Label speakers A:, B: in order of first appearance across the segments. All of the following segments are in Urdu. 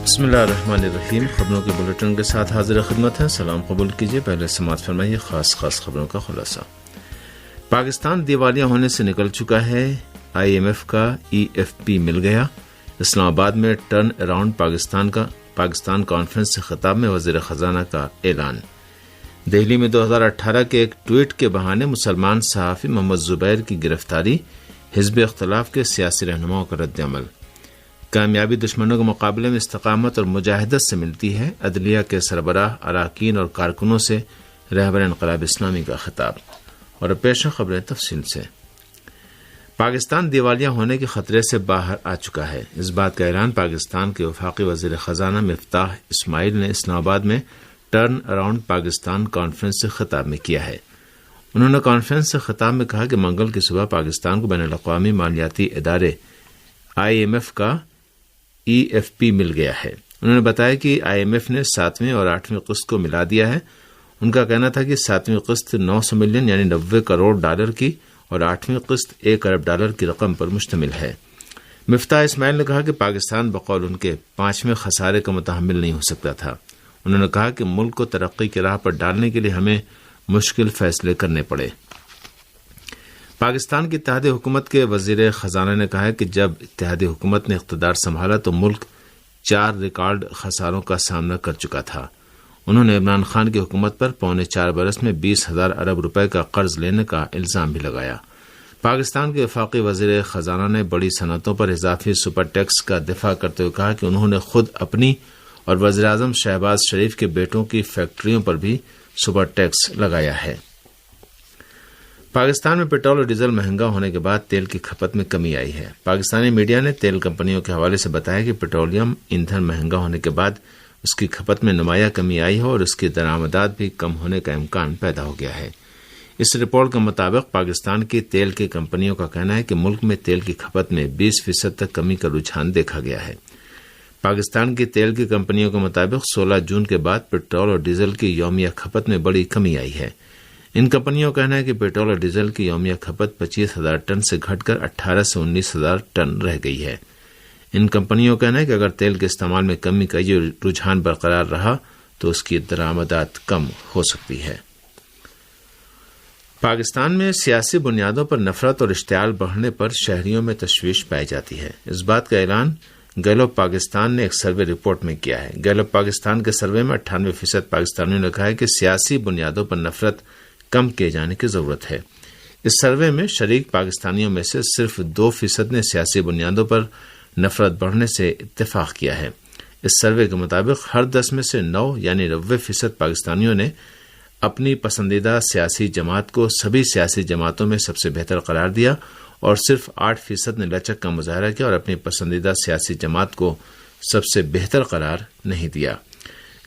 A: بسم اللہ الرحمن الرحیم۔ خبروں کے بلیٹن کے ساتھ حاضر خدمت ہیں۔ سلام قبول کیجیے۔ پہلے سماعت فرمائیے خاص خبروں کا خلاصہ۔ پاکستان دیوالیہ ہونے سے نکل چکا ہے، IMF کا EFP مل گیا۔ اسلام آباد میں ٹرن اراؤنڈ پاکستان کانفرنس سے خطاب میں وزیر خزانہ کا اعلان۔ دہلی میں 2018 کے ایک ٹویٹ کے بہانے مسلمان صحافی محمد زبیر کی گرفتاری، حزب اختلاف کے سیاسی رہنماؤں کا رد عمل۔ کامیابی دشمنوں کے مقابلے میں استقامت اور مجاہدت سے ملتی ہے، عدلیہ کے سربراہ، اراکین اور کارکنوں سے رہبر انقلاب اسلامی کا خطاب۔ اور پیش خبریں تفصیل سے۔ پاکستان دیوالیہ ہونے کے خطرے سے باہر آ چکا ہے، اس بات کا اعلان پاکستان کے وفاقی وزیر خزانہ مفتاح اسماعیل نے اسلام آباد میں ٹرن اراؤنڈ پاکستان کانفرنس سے خطاب میں کیا ہے۔ انہوں نے کانفرنس سے خطاب میں کہا کہ منگل کی صبح پاکستان کو بین الاقوامی مالیاتی ادارے IMF کا EFP مل گیا ہے۔ انہوں نے بتایا کہ IMF نے 7ویں اور 8ویں قسط کو ملا دیا ہے۔ ان کا کہنا تھا کہ 7ویں قسط 900 ملین یعنی 90 کروڑ ڈالر کی اور 8ویں قسط 1 ارب ڈالر کی رقم پر مشتمل ہے۔ مفتاح اسماعیل نے کہا کہ پاکستان بقول ان کے 5ویں خسارے کا متحمل نہیں ہو سکتا تھا۔ انہوں نے کہا کہ ملک کو ترقی کی راہ پر ڈالنے کے لیے ہمیں مشکل فیصلے کرنے پڑے۔ پاکستان کی اتحادی حکومت کے وزیر خزانہ نے کہا کہ جب اتحادی حکومت نے اقتدار سنبھالا تو ملک 4 ریکارڈ خساروں کا سامنا کر چکا تھا۔ انہوں نے عمران خان کی حکومت پر 4.25 برس میں 20,000 ارب روپے کا قرض لینے کا الزام بھی لگایا۔ پاکستان کے وفاقی وزیر خزانہ نے بڑی صنعتوں پر اضافی سپر ٹیکس کا دفاع کرتے ہوئے کہا کہ انہوں نے خود اپنی اور وزیراعظم شہباز شریف کے بیٹوں کی فیکٹریوں پر بھی سپر ٹیکس لگایا ہے۔ پاکستان میں پیٹرول اور ڈیزل مہنگا ہونے کے بعد تیل کی کھپت میں کمی آئی ہے۔ پاکستانی میڈیا نے تیل کمپنیوں کے حوالے سے بتایا کہ پیٹرولیم ایندھن مہنگا ہونے کے بعد اس کی کھپت میں نمایاں کمی آئی ہے اور اس کی درآمدات بھی کم ہونے کا امکان پیدا ہو گیا ہے۔ اس رپورٹ کے مطابق پاکستان کی تیل کی کمپنیوں کا کہنا ہے کہ ملک میں تیل کی کھپت میں 20% تک کمی کا رجحان دیکھا گیا ہے۔ پاکستان کی تیل کی کمپنیوں کے مطابق 16 جون کے بعد پیٹرول اور ڈیزل کی یومیہ کھپت میں بڑی کمی آئی ہے۔ ان کمپنیوں کا کہنا ہے کہ پیٹرول اور ڈیزل کی یومیہ کھپت 25,000 ٹن سے گھٹ کر 18 سے 19,000 ٹن رہ گئی ہے۔ ان کمپنیوں کا کہنا ہے کہ اگر تیل کے استعمال میں کمی کا یہ رجحان برقرار رہا تو اس کی درآمدات کم ہو سکتی ہے۔ پاکستان میں سیاسی بنیادوں پر نفرت اور اشتعال بڑھنے پر شہریوں میں تشویش پائی جاتی ہے، اس بات کا اعلان گیلوپ پاکستان نے ایک سروے رپورٹ میں کیا ہے۔ گیلوپ پاکستان کے سروے میں 98% پاکستانیوں نے کہا ہے کہ سیاسی بنیادوں پر نفرت کم کیے جانے کی ضرورت ہے۔ اس سروے میں شریک پاکستانیوں میں سے صرف 2% نے سیاسی بنیادوں پر نفرت بڑھنے سے اتفاق کیا ہے۔ اس سروے کے مطابق ہر 10 میں سے 9 یعنی 90% پاکستانیوں نے اپنی پسندیدہ سیاسی جماعت کو سبھی سیاسی جماعتوں میں سب سے بہتر قرار دیا اور صرف 8% نے لچک کا مظاہرہ کیا اور اپنی پسندیدہ سیاسی جماعت کو سب سے بہتر قرار نہیں دیا۔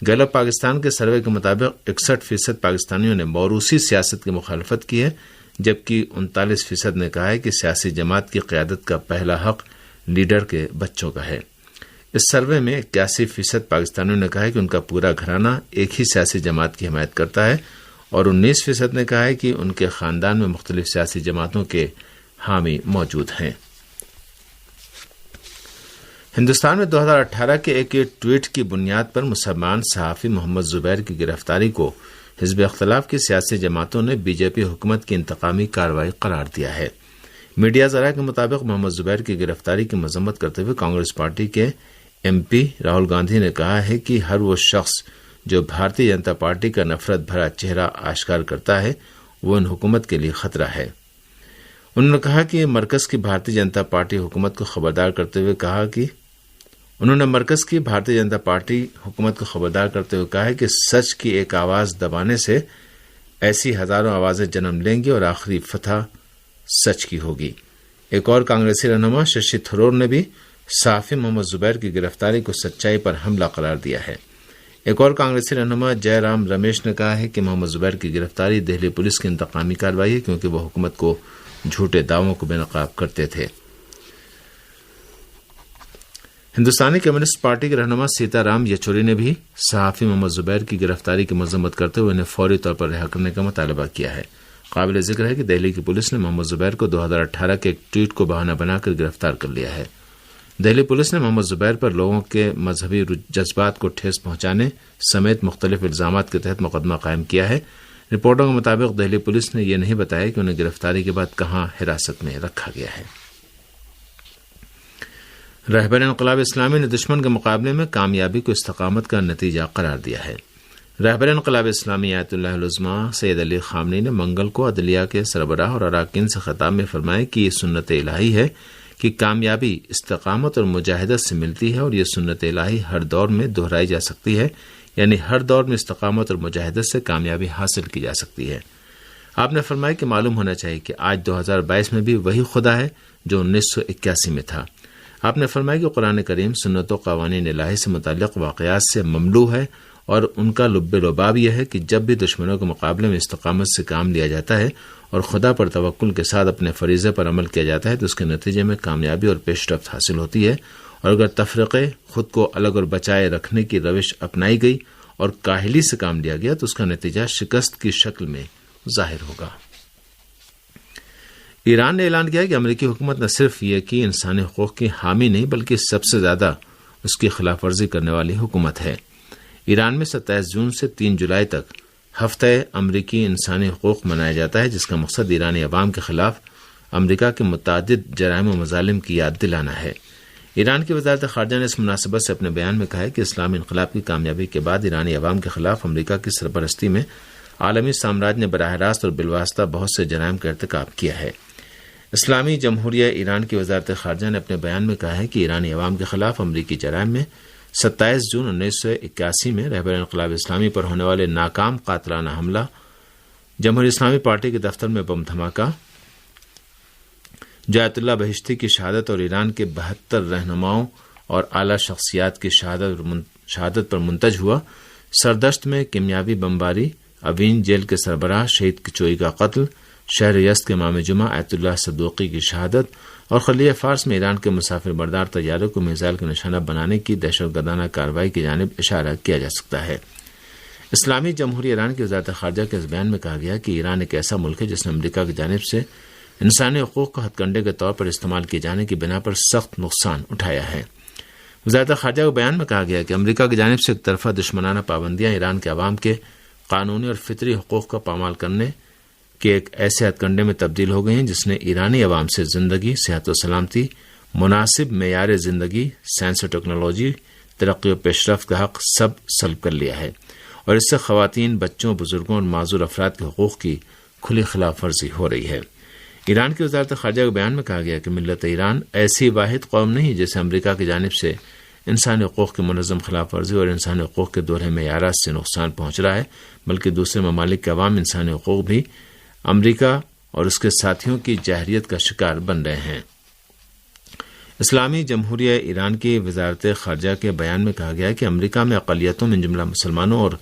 A: گیلوپ پاکستان کے سروے کے مطابق 61% پاکستانیوں نے موروثی سیاست کی مخالفت کی ہے، جبکہ 39% نے کہا ہے کہ سیاسی جماعت کی قیادت کا پہلا حق لیڈر کے بچوں کا ہے۔ اس سروے میں 81% پاکستانیوں نے کہا ہے کہ ان کا پورا گھرانہ ایک ہی سیاسی جماعت کی حمایت کرتا ہے اور 19% نے کہا ہے کہ ان کے خاندان میں مختلف سیاسی جماعتوں کے حامی موجود ہیں۔ ہندوستان میں 2018 کے ایک ٹویٹ کی بنیاد پر مسلمان صحافی محمد زبیر کی گرفتاری کو حزب اختلاف کی سیاسی جماعتوں نے BJP حکومت کی انتقامی کارروائی قرار دیا ہے۔ میڈیا ذرائع کے مطابق محمد زبیر کی گرفتاری کی مذمت کرتے ہوئے کانگریس پارٹی کے MP راہل گاندھی نے کہا ہے کہ ہر وہ شخص جو بھارتی جنتا پارٹی کا نفرت بھرا چہرہ آشکار کرتا ہے وہ ان حکومت کے لیے خطرہ ہے۔ انہوں نے کہا کہ مرکز کی بھارتی جنتا پارٹی حکومت کو خبردار کرتے ہوئے کہا کہ سچ کی ایک آواز دبانے سے ایسی ہزاروں آوازیں جنم لیں گی اور آخری فتح سچ کی ہوگی۔ ایک اور کانگریسی رہنما ششی تھرور نے بھی صحافی محمد زبیر کی گرفتاری کو سچائی پر حملہ قرار دیا ہے۔ ایک اور کانگریسی رہنما جے رام رمیش نے کہا ہے کہ محمد زبیر کی گرفتاری دہلی پولیس کی انتقامی کارروائی ہے کیونکہ وہ حکومت کو جھوٹے دعووں کو بے نقاب کرتے تھے۔ ہندوستانی کمیونسٹ پارٹی کے رہنما سیتا رام یچوری نے بھی صحافی محمد زبیر کی گرفتاری کی مذمت کرتے ہوئے انہیں فوری طور پر رہا کرنے کا مطالبہ کیا ہے۔ قابل ذکر ہے کہ دہلی کی پولیس نے محمد زبیر کو 2018 کے ایک ٹویٹ کو بہانہ بنا کر گرفتار کر لیا ہے۔ دہلی پولیس نے محمد زبیر پر لوگوں کے مذہبی جذبات کو ٹھیس پہنچانے سمیت مختلف الزامات کے تحت مقدمہ قائم کیا ہے۔ رپورٹوں کے مطابق دہلی پولیس نے یہ نہیں بتایا کہ انہیں گرفتاری کے بعد کہاں حراست میں رکھا گیا ہے۔ رہبر انقلاب اسلامی نے دشمن کے مقابلے میں کامیابی کو استقامت کا نتیجہ قرار دیا ہے۔ رہبر انقلاب اسلامی آیت اللہ العظمیٰ سید علی خامنی نے منگل کو عدلیہ کے سربراہ اور اراکین سے خطاب میں فرمایا کہ یہ سنت الہی ہے کہ کامیابی استقامت اور مجاہدت سے ملتی ہے، اور یہ سنت الہی ہر دور میں دہرائی جا سکتی ہے، یعنی ہر دور میں استقامت اور مجاہدت سے کامیابی حاصل کی جا سکتی ہے۔ آپ نے فرمایا کہ معلوم ہونا چاہیے کہ آج 2022 میں بھی وہی خدا ہے جو 1981 میں تھا۔ آپ نے فرمایا کہ قرآن کریم سنت و قوانین الہی سے متعلق واقعات سے مملو ہے، اور ان کا لب لباب یہ ہے کہ جب بھی دشمنوں کے مقابلے میں استقامت سے کام لیا جاتا ہے اور خدا پر توکل کے ساتھ اپنے فریضے پر عمل کیا جاتا ہے تو اس کے نتیجے میں کامیابی اور پیش رفت حاصل ہوتی ہے، اور اگر تفرقے، خود کو الگ اور بچائے رکھنے کی روش اپنائی گئی اور کاہلی سے کام لیا گیا تو اس کا نتیجہ شکست کی شکل میں ظاہر ہوگا۔ ایران نے اعلان کیا کہ امریکی حکومت نہ صرف یہ کہ انسانی حقوق کی حامی نہیں بلکہ سب سے زیادہ اس کی خلاف ورزی کرنے والی حکومت ہے۔ ایران میں 27 جون سے 3 جولائی تک ہفتہ امریکی انسانی حقوق منایا جاتا ہے، جس کا مقصد ایرانی عوام کے خلاف امریکہ کے متعدد جرائم و مظالم کی یاد دلانا ہے۔ ایران کی وزارت خارجہ نے اس مناسبت سے اپنے بیان میں کہا ہے کہ اسلامی انقلاب کی کامیابی کے بعد ایرانی عوام کے خلاف امریکہ کی سرپرستی میں عالمی سامراج نے براہ راست اور بالواسطہ بہت سے جرائم کا ارتکاب کیا ہے۔ اسلامی جمہوریہ ایران کی وزارت خارجہ نے اپنے بیان میں کہا ہے کہ ایرانی عوام کے خلاف امریکی جرائم میں 27 جون 1981 میں رہبر انقلاب اسلامی پر ہونے والے ناکام قاتلانہ حملہ، جمہوری اسلامی پارٹی کے دفتر میں بم دھماکہ، جو آیت اللہ بہشتی کی شہادت اور ایران کے 72 رہنماؤں اور اعلی شخصیات کی شہادت پر منتج ہوا، سردشت میں کیمیاوی بمباری، اوین جیل کے سربراہ شہید کچوئی کا قتل، شہر یزد کے امام جمعہ آیت اللہ صدوقی کی شہادت، اور خلیج فارس میں ایران کے مسافر بردار طیاروں کو میزائل کا نشانہ بنانے کی دہشت گردانہ کارروائی کی جانب اشارہ کیا جا سکتا ہے۔ اسلامی جمہوریہ ایران کی وزارت خارجہ کے اس بیان میں کہا گیا کہ ایران ایک ایسا ملک ہے جس نے امریکہ کی جانب سے انسانی حقوق کو ہتھ کنڈے کے طور پر استعمال کیے جانے کی بنا پر سخت نقصان اٹھایا ہے۔ وزارت خارجہ کے بیان میں کہا گیا کہ امریکہ کی جانب سے ایک طرفہ دشمنانہ پابندیاں ایران کے عوام کے قانونی اور فطری حقوق کا پامال کرنے کے ایک ایسے ہتھ کنڈے میں تبدیل ہو گئی ہیں جس نے ایرانی عوام سے زندگی، صحت و سلامتی، مناسب معیار زندگی، سائنس و ٹیکنالوجی، ترقی و پیش رفت کا حق سب سلب کر لیا ہے، اور اس سے خواتین، بچوں، بزرگوں اور معذور افراد کے حقوق کی کھلی خلاف ورزی ہو رہی ہے۔ ایران کی وزارت خارجہ کے بیان میں کہا گیا کہ ملت ایران ایسی واحد قوم نہیں جسے امریکہ کی جانب سے انسانی حقوق کی منظم خلاف ورزی اور انسانی حقوق کے دوہرے معیارات سے نقصان پہنچ رہا ہے، بلکہ دوسرے ممالک کے عوام انسانی حقوق بھی امریکہ اور اس کے ساتھیوں کی جاہریت کا شکار بن رہے ہیں۔ اسلامی جمہوریہ ایران کی وزارت خارجہ کے بیان میں کہا گیا کہ امریکہ میں اقلیتوں من جملہ مسلمانوں اور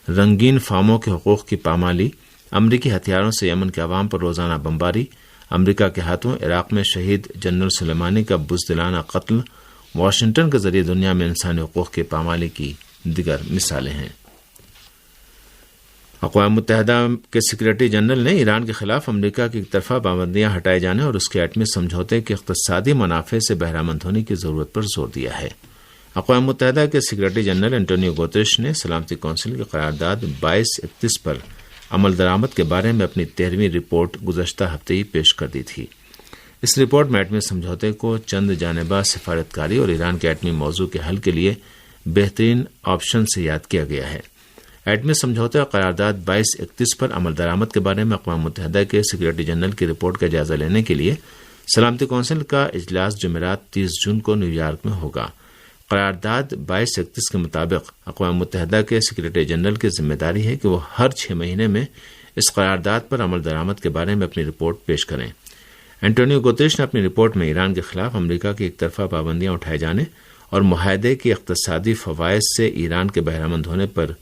A: رنگین فاموں کے حقوق کی پامالی، امریکی ہتھیاروں سے یمن کے عوام پر روزانہ بمباری، امریکہ کے ہاتھوں عراق میں شہید جنرل سلیمانی کا بزدلانہ قتل، واشنگٹن کے ذریعے دنیا میں انسانی حقوق کی پامالی کی دیگر مثالیں ہیں۔ اقوام متحدہ کے سیکرٹری جنرل نے ایران کے خلاف امریکہ کی ایک طرفہ پابندیاں ہٹائے جانے اور اس کے ایٹمی سمجھوتے کے اقتصادی منافع سے بہرہ مند ہونے کی ضرورت پر زور دیا ہے۔ اقوام متحدہ کے سیکرٹری جنرل انٹونیو گوتریش نے سلامتی کونسل کی قرارداد 2231 پر عمل درآمد کے بارے میں اپنی 13ویں رپورٹ گزشتہ ہفتے ہی پیش کر دی تھی۔ اس رپورٹ میں ایٹمی سمجھوتے کو چند جانبہ سفارتکاری اور ایران کے ایٹمی موضوع کے حل کے لیے بہترین آپشن سے یاد کیا گیا ہے۔ ایٹمی سمجھوتے اور قرارداد 2231 پر عمل درآمد کے بارے میں اقوام متحدہ کے سیکرٹری جنرل کی رپورٹ کا جائزہ لینے کے لیے سلامتی کونسل کا اجلاس جمعرات 30 جون کو نیو یارک میں ہوگا۔ قرارداد 2231 کے مطابق اقوام متحدہ کے سیکرٹری جنرل کی ذمہ داری ہے کہ وہ ہر 6 مہینے میں اس قرارداد پر عمل درآمد کے بارے میں اپنی رپورٹ پیش کریں۔ انٹونیو گوتریش نے اپنی رپورٹ میں ایران کے خلاف امریکہ کی ایک طرفہ پابندیاں اٹھائے جانے اور معاہدے کے اقتصادی فوائد سے ایران کے بہرہ مند ہونے پر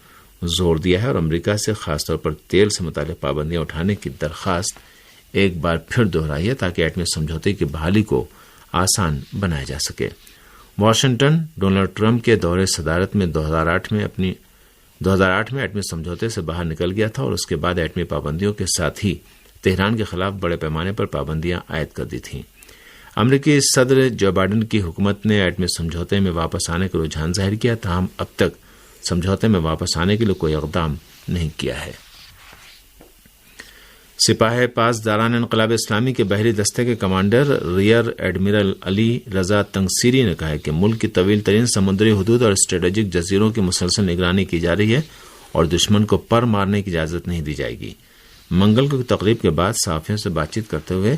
A: زور دیا ہے، اور امریکہ سے خاص طور پر تیل سے متعلق پابندیاں اٹھانے کی درخواست ایک بار پھر دہرائی ہے تاکہ ایٹمی سمجھوتے کی بحالی کو آسان بنایا جا سکے۔ واشنگٹن ڈونلڈ ٹرمپ کے دور صدارت میں 2008 میں ایٹمی سمجھوتے سے باہر نکل گیا تھا اور اس کے بعد ایٹمی پابندیوں کے ساتھ ہی تہران کے خلاف بڑے پیمانے پر پابندیاں عائد کر دی تھیں۔ امریکی صدر جو بائیڈن کی حکومت نے ایٹمی سمجھوتے میں واپس آنے کا رجحان ظاہر کیا، تاہم اب تک سمجھوتے میں واپس آنے کے لیے کوئی اقدام نہیں کیا ہے۔ سپاہ پاسداران انقلاب اسلامی کے بحری دستے کے commander rear admiral Ali Raza تنگسیری نے کہا ہے کہ ملک کی طویل ترین سمندری حدود اور اسٹریٹجک جزیروں کی مسلسل نگرانی کی جا رہی ہے اور دشمن کو پر مارنے کی اجازت نہیں دی جائے گی۔ منگل کو تقریب کے بعد صحافیوں سے بات چیت کرتے ہوئے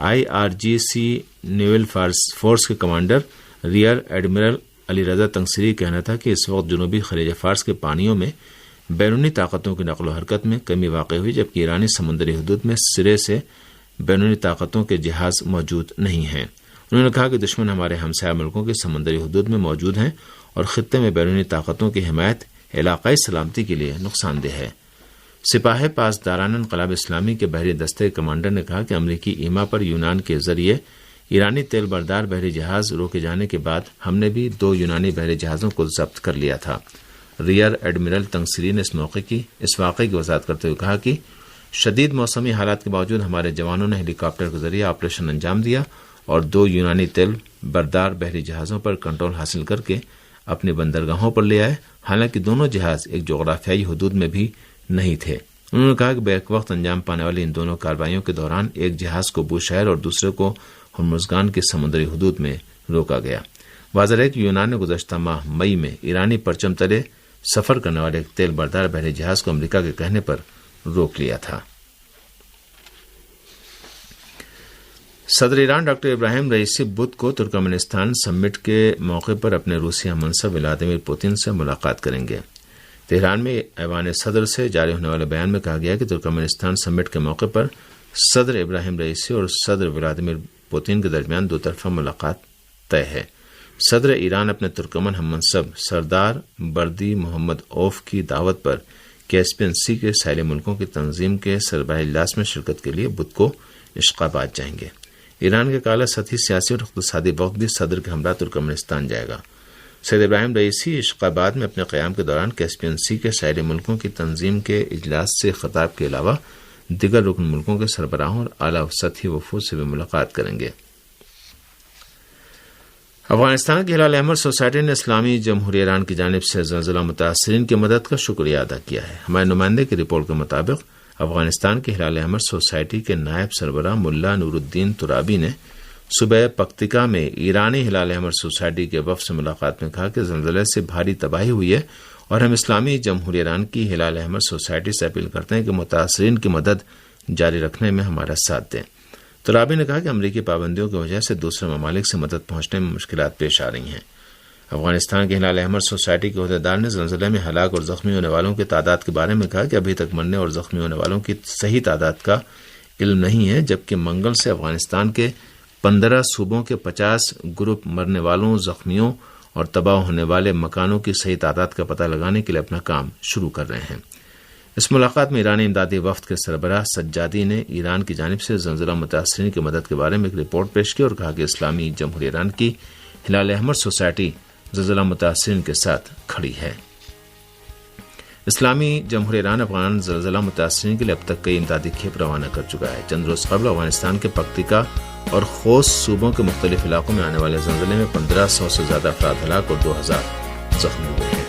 A: IRGC نیول فورس کے commander rear admiral Ali Raza تنگسیری کہنا تھا کہ اس وقت جنوبی خلیج فارس کے پانیوں میں بیرونی طاقتوں کی نقل و حرکت میں کمی واقع ہوئی، جبکہ ایرانی سمندری حدود میں سرے سے بیرونی طاقتوں کے جہاز موجود نہیں ہیں۔ انہوں نے کہا کہ دشمن ہمارے ہمسایہ ملکوں کی سمندری حدود میں موجود ہیں اور خطے میں بیرونی طاقتوں کی حمایت علاقائی سلامتی کے لیے نقصان دہ ہے۔ سپاہ پاسداران انقلاب اسلامی کے بحری دستے کے کمانڈر نے کہا کہ امریکی ایما پر یونان کے ذریعے ایرانی تیل بردار بحری جہاز روکے جانے کے بعد ہم نے بھی 2 یونانی بحری جہازوں کو ضبط کر لیا تھا۔ ریئر ایڈمرل تنگسیری نے اس واقعے کی وضاحت کرتے ہوئے کہا کہ شدید موسمی حالات کے باوجود ہمارے جوانوں نے ہیلی کاپٹر کے ذریعے آپریشن انجام دیا اور 2 یونانی تیل بردار بحری جہازوں پر کنٹرول حاصل کر کے اپنی بندرگاہوں پر لے آئے، حالانکہ دونوں جہاز ایک جغرافیائی حدود میں بھی نہیں تھے۔ انہوں نے کہا کہ بیک وقت انجام پانے والی ان دونوں کارروائیوں کے دوران ایک جہاز کو بوشہر اور دوسرے کو ہرمزگان کی سمندری حدود میں روکا گیا۔ واضح ہے کہ یونان نے گزشتہ ماہ مئی میں ایرانی پرچم تلے سفر کرنے والے ایک تیل بردار بحری جہاز کو امریکہ کے کہنے پر روک لیا تھا۔ صدر ایران ڈاکٹر ابراہیم رئیسی بدھ کو ترکمانستان سمٹ کے موقع پر اپنے روسی ہم منصب ولادیمیر پوتین سے ملاقات کریں گے۔ تہران میں ایوان صدر سے جاری ہونے والے بیان میں کہا گیا کہ ترکمانستان سمٹ کے موقع پر صدر ابراہیم رئیسی اور صدر ولادیمیر پوتین کے درمیان 2 طرفہ ملاقات طے ہے۔ صدر ایران اپنے ترکمن ہم منصب سردار بردی محمد اوف کی دعوت پر کیسپین سی کے ساحلی ملکوں کی تنظیم کے سربراہی اجلاس میں شرکت کے لیے بدھ کو اشقاباد جائیں گے۔ ایران کے اعلیٰ سطحی سیاسی اور اقتصادی وفد بھی صدر کے ہمراہ ترکمانستان جائے گا۔ سید ابراہیم رئیسی اشقاباد میں اپنے قیام کے دوران کیسپین سی کے ساحلی ملکوں کی تنظیم کے اجلاس سے خطاب کے علاوہ دیگر رکن ملکوں کے سربراہوں اور اعلیٰ سطحی وفود سے بھی ملاقات کریں گے۔ افغانستان کی ہلال احمر سوسائٹی نے اسلامی جمہوریہ ایران کی جانب سے زلزلہ متاثرین کی مدد کا شکریہ ادا کیا ہے۔ ہمارے نمائندے کی رپورٹ کے مطابق افغانستان کی ہلال احمر سوسائٹی کے نائب سربراہ ملا نور الدین ترابی نے صوبہ پکتیکا میں ایرانی ہلال احمر سوسائٹی کے وفد سے ملاقات میں کہا کہ زلزلے سے بھاری تباہی ہوئی ہے اور ہم اسلامی جمہوریہ ایران کی ہلال احمر سوسائٹی سے اپیل کرتے ہیں کہ متاثرین کی مدد جاری رکھنے میں ہمارا ساتھ دیں۔ ترابی نے کہا کہ امریکی پابندیوں کی وجہ سے دوسرے ممالک سے مدد پہنچنے میں مشکلات پیش آ رہی ہیں۔ افغانستان کے ہلال احمر سوسائٹی کے عہدیدار نے زلزلے میں ہلاک اور زخمی ہونے والوں کی تعداد کے بارے میں کہا کہ ابھی تک مرنے اور زخمی ہونے والوں کی صحیح تعداد کا علم نہیں ہے، جبکہ منگل سے افغانستان کے 15 صوبوں کے 50 گروپ مرنے والوں، زخمیوں اور تباہ ہونے والے مکانوں کی صحیح تعداد کا پتہ لگانے کے لیے اپنا کام شروع کر رہے ہیں۔ اس ملاقات میں ایرانی امدادی وفد کے سربراہ سجادی نے ایران کی جانب سے زلزلہ متاثرین کی مدد کے بارے میں ایک رپورٹ پیش کی اور کہا کہ اسلامی جمہوریہ ایران کی ہلال احمر سوسائٹی زلزلہ متاثرین کے ساتھ کھڑی ہے۔ اسلامی جمہوریہ ایران افغان زلزلہ متاثرین کے لیے اب تک کئی امدادی کھیپ روانہ کر چکا ہے۔ چند روز قبل افغانستان کے پکتیکا اور خوست صوبوں کے مختلف علاقوں میں آنے والے زلزلے میں 1500 سے زیادہ افراد ہلاک اور 2000 زخمی ہوئے ہیں۔